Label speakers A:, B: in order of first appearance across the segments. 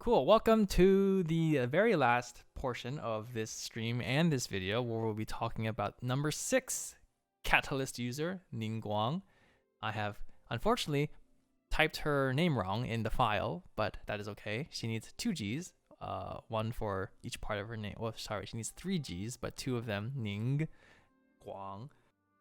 A: Cool, welcome to the very last portion of this stream and this video where we'll be talking about number 6 catalyst user, Ningguang. I have unfortunately typed her name wrong in the file, but that is okay. She needs 2 G's, one for each part of her name. Well, sorry, she needs 3 G's, but 2 of them, Ningguang.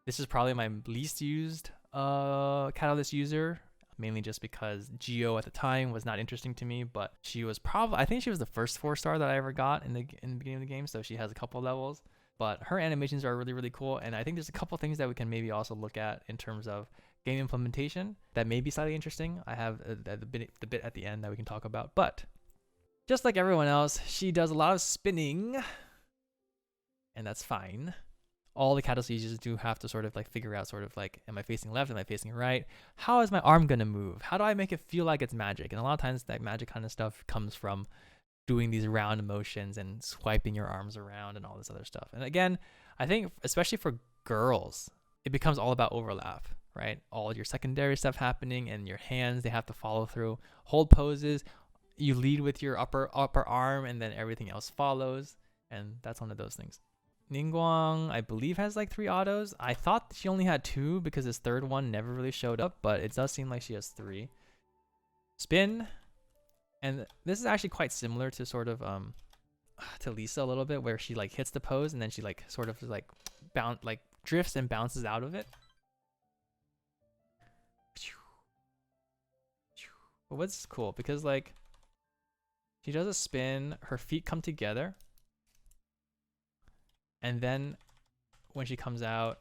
A: This is probably my least used catalyst user, mainly just because Geo at the time was not interesting to me, but she was probably, I think she was the first 4-star that I ever got in the beginning of the game, so she has a couple levels, but her animations are really, really cool, and I think there's a couple things that we can maybe also look at in terms of game implementation that may be slightly interesting. I have the bit at the end that we can talk about, but just like everyone else, she does a lot of spinning, and that's fine. All the catalyst users do have to sort of like figure out sort of like, am I facing left? Am I facing right? How is my arm going to move? How do I make it feel like it's magic? And a lot of times that magic kind of stuff comes from doing these round motions and swiping your arms around and all this other stuff. And again, I think especially for girls, it becomes all about overlap, right? All your secondary stuff happening and your hands, they have to follow through. Hold poses, you lead with your upper arm and then everything else follows. And that's one of those things. Ningguang, I believe, has like 3 autos. I thought she only had 2 because this third one never really showed up, but it does seem like she has 3. Spin, and this is actually quite similar to sort of to Lisa a little bit, where she like hits the pose and then she like sort of like drifts and bounces out of it. But what's cool, because like she does a spin, her feet come together. And then when she comes out,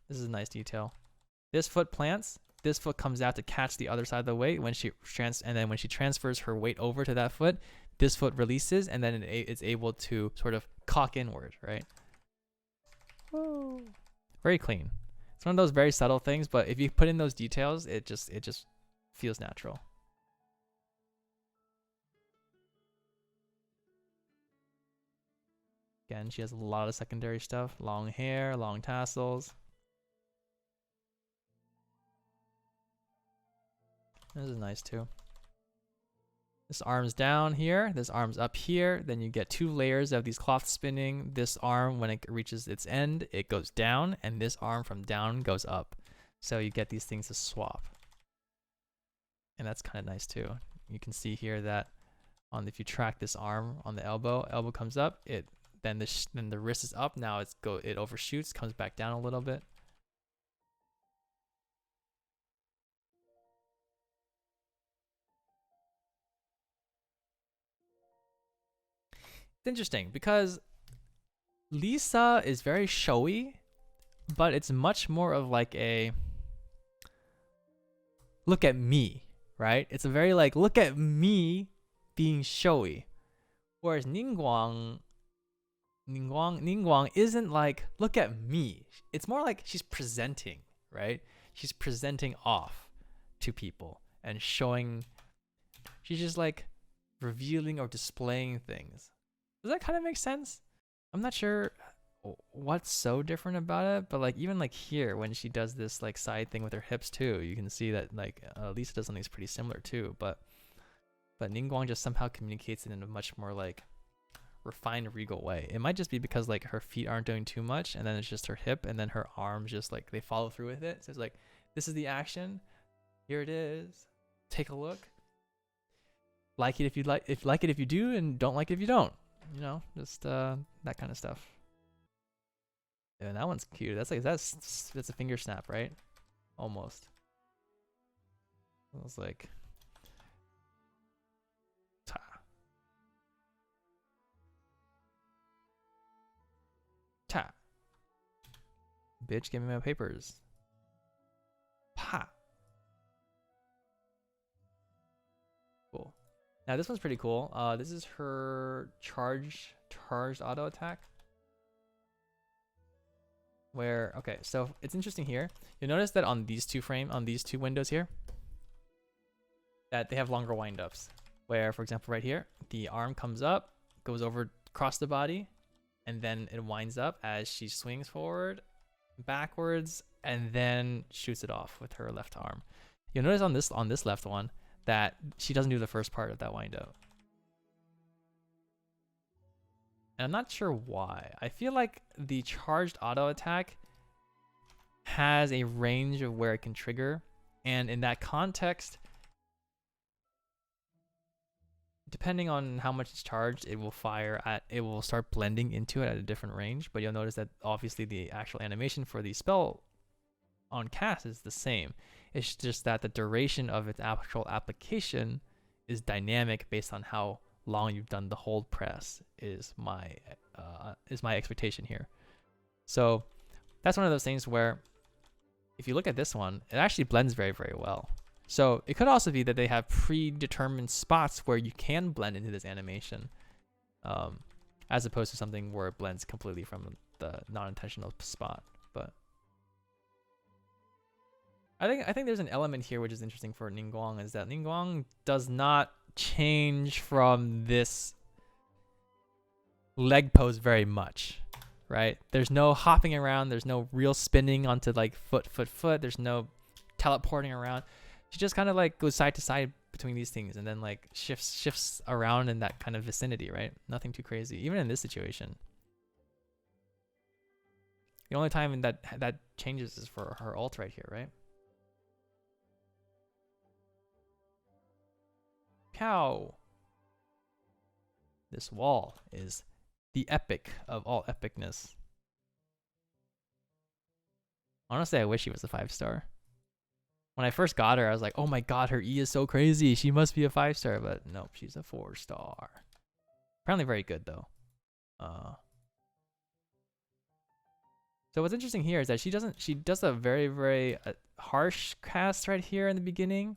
A: this is a nice detail. This foot plants, this foot comes out to catch the other side of the weight when she transfers her weight over to that foot, this foot releases and then it's able to sort of cock inward, right? Whoa. Very clean. It's one of those very subtle things, but if you put in those details, it just feels natural. Again, she has a lot of secondary stuff. Long hair, long tassels. This is nice too. This arm's down here. This arm's up here. Then you get 2 layers of these cloth spinning. This arm, when it reaches its end, it goes down. And this arm from down goes up. So you get these things to swap. And that's kind of nice too. You can see here that if you track this arm on the elbow comes up. Then the wrist is up. Now it overshoots, comes back down a little bit. It's interesting because Lisa is very showy, but it's much more of like a look at me, right? It's a very like look at me being showy. Whereas Ningguang isn't like, look at me. It's more like she's presenting, right? She's presenting off to people and showing, she's just like revealing or displaying things. Does that kind of make sense? I'm not sure what's so different about it, but like even like here when she does this like side thing with her hips too, you can see that like Lisa does something that's pretty similar too, but Ningguang just somehow communicates it in a much more like refined, regal way. It might just be because like her feet aren't doing too much and then it's just her hip and then her arms just like they follow through with it. So it's like, this is the action, here it is, take a look, like it if you like it if you do, and don't like it if you don't, you know, just that kind of stuff. And that one's cute. That's a finger snap, right? Almost. It was like bitch, give me my papers. Pa. Cool. Now this one's pretty cool. This is her charged auto attack. Where, okay, so it's interesting here. You'll notice that on these two windows here, that they have longer windups. Where, for example, right here, the arm comes up, goes over across the body, and then it winds up as she swings forward, backwards, and then shoots it off with her left arm. You'll notice on this left one that she doesn't do the first part of that wind up. And I'm not sure why. I feel like the charged auto attack has a range of where it can trigger. And in that context, depending on how much it's charged, it will start blending into it at a different range. But you'll notice that obviously the actual animation for the spell on cast is the same. It's just that the duration of its actual application is dynamic based on how long you've done the hold press is my expectation here. So that's one of those things where if you look at this one, it actually blends very, very well. So it could also be that they have predetermined spots where you can blend into this animation, as opposed to something where it blends completely from the non-intentional spot. But I think there's an element here which is interesting for Ningguang, is that Ningguang does not change from this leg pose very much, right? There's no hopping around. There's no real spinning onto like foot. There's no teleporting around. She just kind of like goes side to side between these things and then like shifts around in that kind of vicinity, right? Nothing too crazy, even in this situation. The only time that changes is for her ult right here, right? Pow! This wall is the epic of all epicness. Honestly, I wish she was a 5-star. When I first got her, I was like, oh my god, her E is so crazy. She must be a 5-star, but nope, she's a 4-star. Apparently very good though. So what's interesting here is that she does a very, very harsh cast right here in the beginning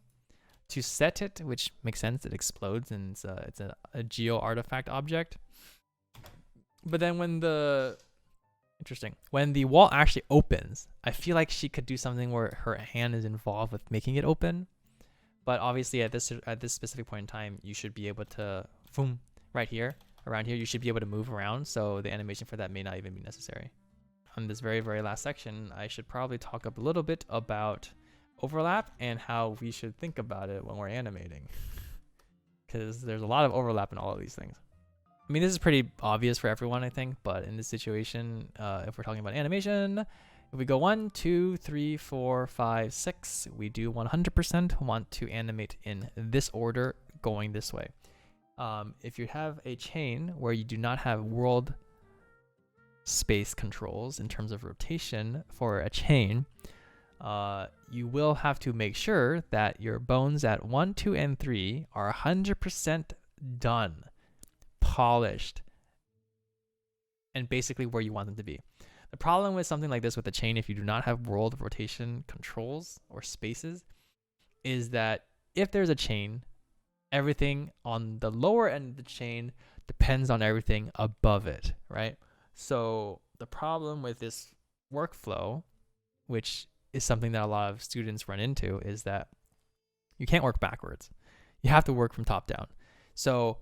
A: to set it, which makes sense. It explodes and it's a geo artifact object. But then when the wall actually opens, I feel like she could do something where her hand is involved with making it open. But obviously at this specific point in time, you should be able to, boom, right here, around here, you should be able to move around. So the animation for that may not even be necessary. On this very, very last section, I should probably talk a little bit about overlap and how we should think about it when we're animating. Because there's a lot of overlap in all of these things. I mean, this is pretty obvious for everyone, I think, but in this situation, if we're talking about animation, if we go 1, 2, 3, 4, 5, 6, we do 100% want to animate in this order going this way. If you have a chain where you do not have world space controls in terms of rotation for a chain, you will have to make sure that your bones at 1, 2, and 3 are 100% done, polished, and basically where you want them to be. The problem with something like this with a chain, if you do not have world rotation controls or spaces, is that if there's a chain, everything on the lower end of the chain depends on everything above it, right? So the problem with this workflow, which is something that a lot of students run into, is that you can't work backwards. You have to work from top down. So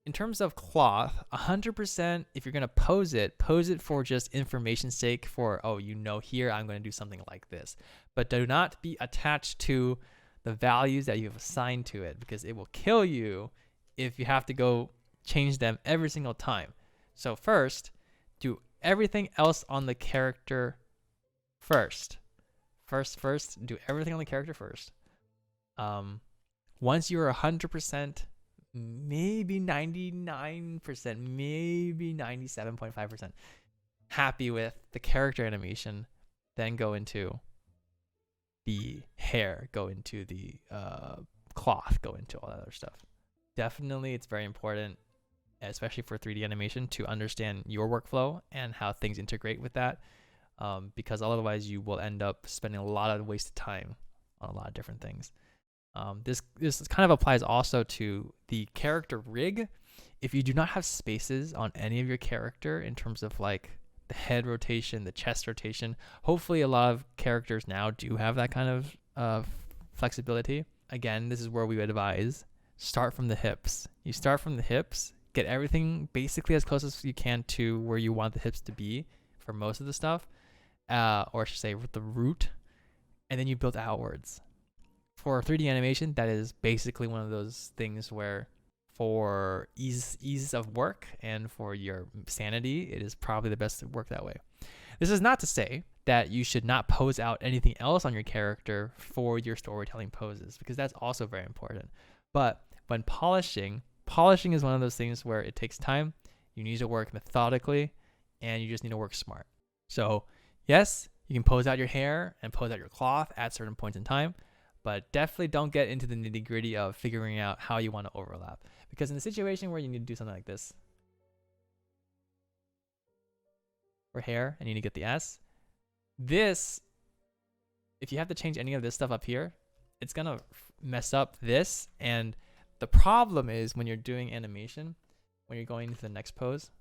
A: in terms of cloth, 100%, if you're going to pose it for just information's sake, for, oh, you know, here I'm going to do something like this. But do not be attached to the values that you have assigned to it, because it will kill you if you have to go change them every single time. So first, do everything else on the character first. First, do everything on the character first. Once you're 100%, maybe 99%, maybe 97.5% happy with the character animation, then go into the hair, go into the cloth, go into all that other stuff. Definitely, it's very important, especially for 3D animation, to understand your workflow and how things integrate with that, because otherwise you will end up spending a lot of wasted time on a lot of different things. This kind of applies also to the character rig. If you do not have spaces on any of your character in terms of like the head rotation, the chest rotation, hopefully a lot of characters now do have that kind of flexibility. Again, this is where we would advise, start from the hips. You start from the hips, get everything basically as close as you can to where you want the hips to be for most of the stuff, or I should say the root, and then you build outwards. For 3D animation, that is basically one of those things where for ease of work and for your sanity, it is probably the best to work that way. This is not to say that you should not pose out anything else on your character for your storytelling poses, because that's also very important. But when polishing is one of those things where it takes time. You need to work methodically, and you just need to work smart. So yes, you can pose out your hair and pose out your cloth at certain points in time, but definitely don't get into the nitty gritty of figuring out how you want to overlap. Because in a situation where you need to do something like this, for hair, and you need to get the S, this, if you have to change any of this stuff up here, it's gonna mess up this. And the problem is when you're doing animation, when you're going into the next pose,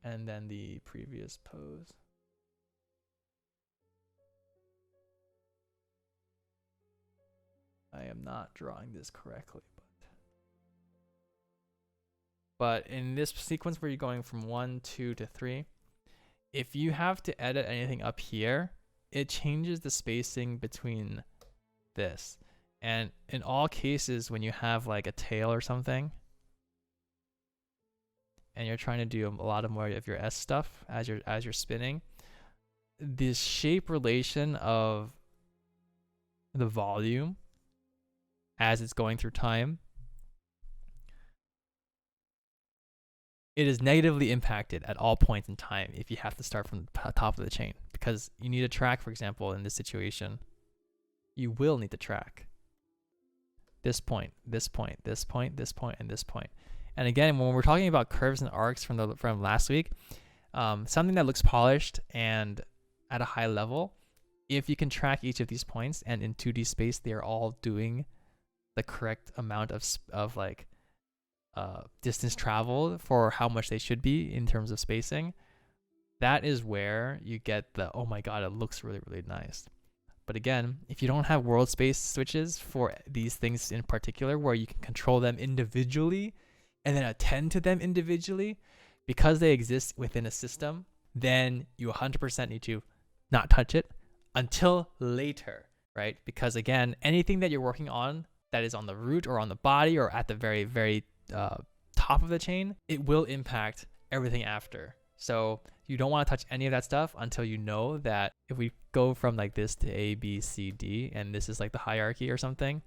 A: and then the previous pose. I am not drawing this correctly, but in this sequence where you're going from 1, 2 to 3, if you have to edit anything up here, it changes the spacing between this. And in all cases, when you have like a tail or something, and you're trying to do a lot of more of your S stuff as you're spinning, this shape relation of the volume as it's going through time, it is negatively impacted at all points in time if you have to start from the top of the chain, because you need to track, for example, in this situation, you will need to track this point, this point, this point, this point, and this point. And again, when we're talking about curves and arcs from last week, something that looks polished and at a high level, if you can track each of these points and in 2D space, they are all doing the correct amount of like distance traveled for how much they should be in terms of spacing, that is where you get the, oh my god, it looks really, really nice. But again, if you don't have world space switches for these things in particular, where you can control them individually and then attend to them individually because they exist within a system, then you 100% need to not touch it until later, right? Because again, anything that you're working on that is on the root or on the body or at the very, very top of the chain, it will impact everything after. So you don't want to touch any of that stuff until you know that if we go from like this to A, B, C, D, and this is like the hierarchy or something,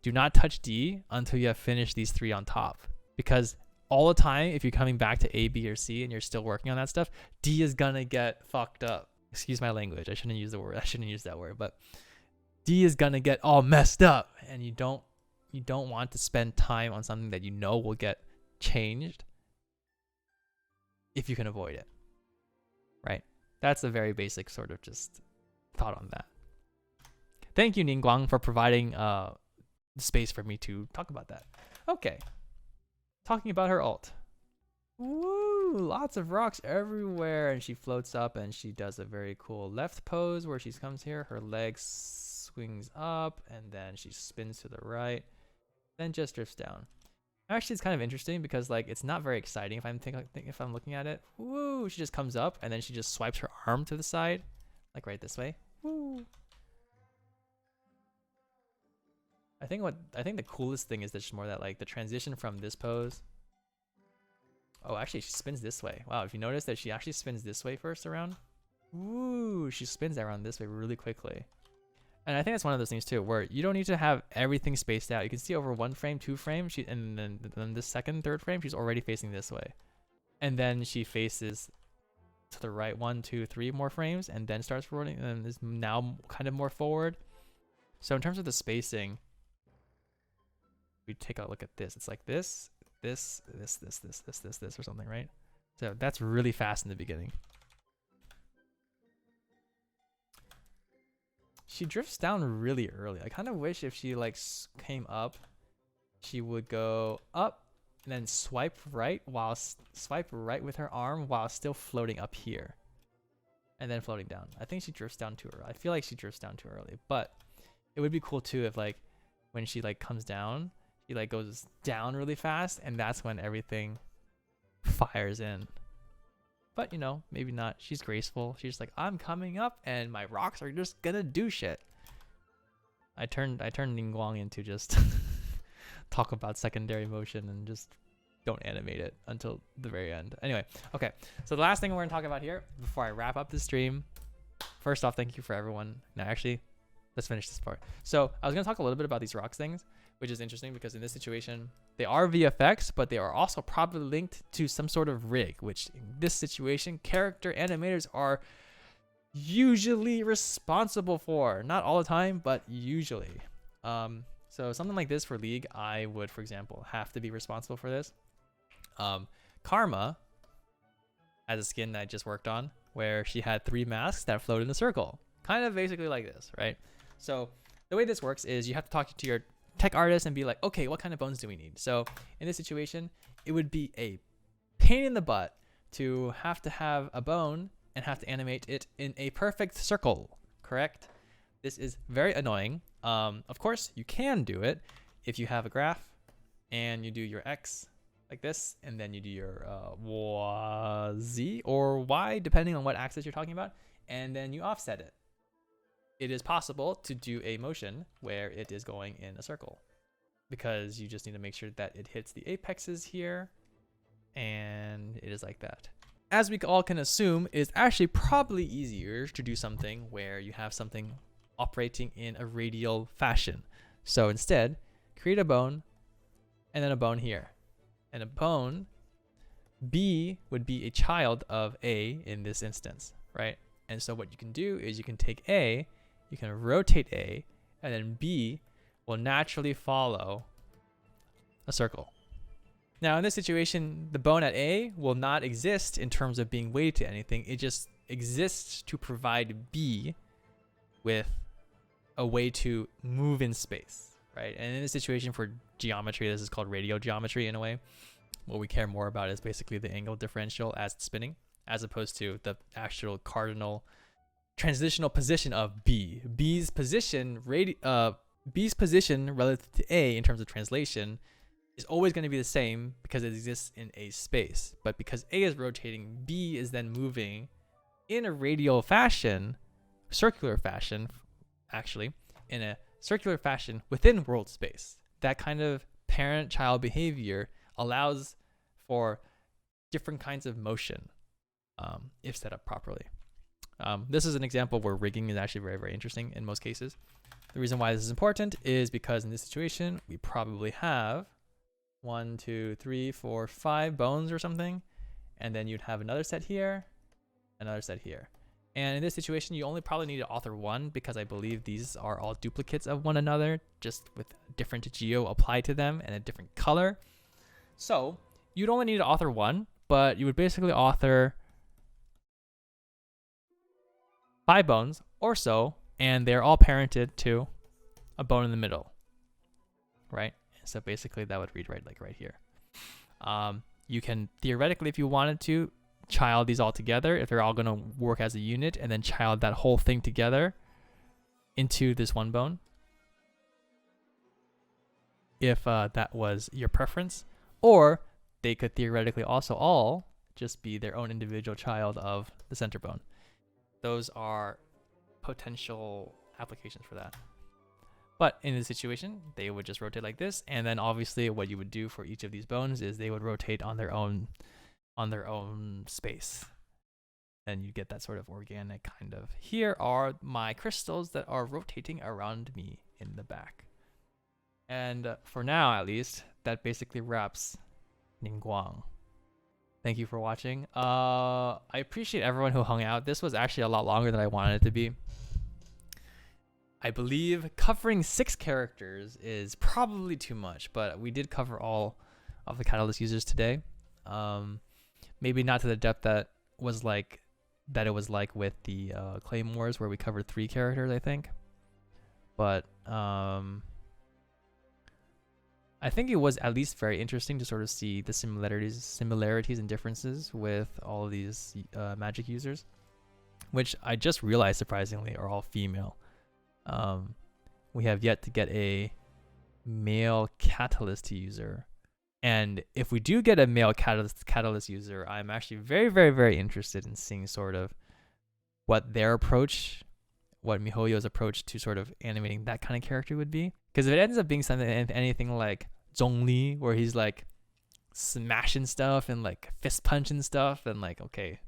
A: do not touch D until you have finished these 3 on top. Because all the time, if you're coming back to A, B, or C and you're still working on that stuff, D is gonna get fucked up. Excuse my language. I shouldn't use the word. I shouldn't use that word, but D is gonna get all messed up, and you don't want to spend time on something that you know will get changed if you can avoid it, right? That's a very basic sort of just thought on that. Thank you, Ningguang, for providing space for me to talk about that. Okay, talking about her ult. Woo, lots of rocks everywhere, and she floats up and she does a very cool left pose where she comes here, her legs swings up, and then she spins to the right, then just drifts down. Actually, it's kind of interesting because like it's not very exciting if I'm looking at it. Woo! She just comes up and then she just swipes her arm to the side, like right this way. Woo! I think the coolest thing is just more that like the transition from this pose. Oh, actually, she spins this way. Wow! If you notice that she actually spins this way first around. Woo! She spins around this way really quickly. And I think that's one of those things too, where you don't need to have everything spaced out. You can see over 1 frame, 2 frames, and then this second, third frame, she's already facing this way. And then she faces to the right 1, 2, 3 more frames, and then starts rolling, and is now kind of more forward. So in terms of the spacing, we take a look at this. It's like this, this, or something, right? So that's really fast in the beginning. She drifts down really early. I kind of wish if she like came up, she would go up and then swipe right with her arm while still floating up here, and then floating down. I think she drifts down too early. I feel like she drifts down too early, but it would be cool too if like when she like comes down, she like goes down really fast, and that's when everything fires in. But, you know, maybe not. She's graceful. She's like, I'm coming up and my rocks are just gonna do shit. I turned Ningguang into just talk about secondary motion and just don't animate it until the very end. Anyway, okay. So the last thing we're going to talk about here before I wrap up the stream. First off, thank you for everyone. Now, actually, let's finish this part. So I was going to talk a little bit about these rocks things, which is interesting because in this situation, they are VFX, but they are also probably linked to some sort of rig, which in this situation, character animators are usually responsible for. Not all the time, but usually. So something like this for League, I would, for example, have to be responsible for this. Karma has a skin that I just worked on where she had 3 masks that float in a circle. Kind of basically like this, right? So the way this works is you have to talk to your tech artist and be like, okay, what kind of bones do we need? So in this situation, it would be a pain in the butt to have a bone and have to animate it in a perfect circle, correct? This is very annoying. Of course, you can do it if you have a graph and you do your X like this, and then you do your Z or Y, depending on what axis you're talking about, and then you offset it. It is possible to do a motion where it is going in a circle because you just need to make sure that it hits the apexes here, and it is like that. As we all can assume, it's actually probably easier to do something where you have something operating in a radial fashion. So instead, create a bone and then a bone here. And a bone, B would be a child of A in this instance, right? And so what you can do is you can take A, you can rotate A, and then B will naturally follow a circle. Now in this situation, the bone at A will not exist in terms of being weighted to anything. It just exists to provide B with a way to move in space, right? And in this situation for geometry, this is called radial geometry in a way. What we care more about is basically the angle differential as it's spinning, as opposed to the actual cardinal transitional position of B. B's position relative to A in terms of translation is always going to be the same because it exists in A space. But because A is rotating, B is then moving in a radial fashion, circular fashion, actually, in a circular fashion within world space. That kind of parent-child behavior allows for different kinds of motion if set up properly. This is an example where rigging is actually very, very interesting in most cases. The reason why this is important is because in this situation, we probably have 1, 2, 3, 4, 5 bones or something, and then you'd have another set here, another set here. And in this situation, you only probably need to author 1 because I believe these are all duplicates of one another, just with different geo applied to them and a different color. So you'd only need to author 1, but you would basically author 5 bones or so, and they're all parented to a bone in the middle, right? So basically that would read right here. You can theoretically, if you wanted to, child these all together if they're all going to work as a unit, and then child that whole thing together into this one bone, if that was your preference. Or they could theoretically also all just be their own individual child of the center bone. Those are potential applications for that. But in this situation, they would just rotate like this, and then obviously what you would do for each of these bones is they would rotate on their own space, and you get that sort of organic kind of, here are my crystals that are rotating around me in the back. And for now, at least, that basically wraps Ningguang. Thank you for watching. I appreciate everyone who hung out. This was actually a lot longer than I wanted it to be. I believe covering 6 characters is probably too much, but we did cover all of the Catalyst users today. Maybe not to the depth that it was like with the Claymores, where we covered 3 characters, I think. But I think it was at least very interesting to sort of see the similarities and differences with all of these magic users, which I just realized surprisingly are all female. We have yet to get a male Catalyst user. And if we do get a male catalyst user, I'm actually very, very, very interested in seeing sort of what their approach what MiHoYo's approach to sort of animating that kind of character would be. Because if it ends up being something, anything like Zhongli, where he's like smashing stuff and like fist punching stuff, then like, okay,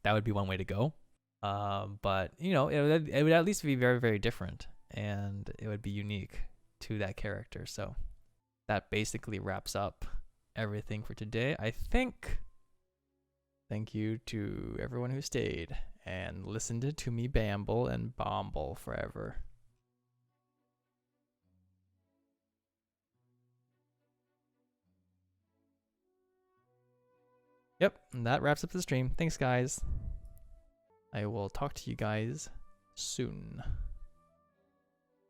A: that would be one way to go. But you know, it would at least be very, very different, and it would be unique to that character. So that basically wraps up everything for today, I think. Thank you to everyone who stayed and listened to me bamble and bomble forever. Yep, and that wraps up the stream. Thanks, guys. I will talk to you guys soon.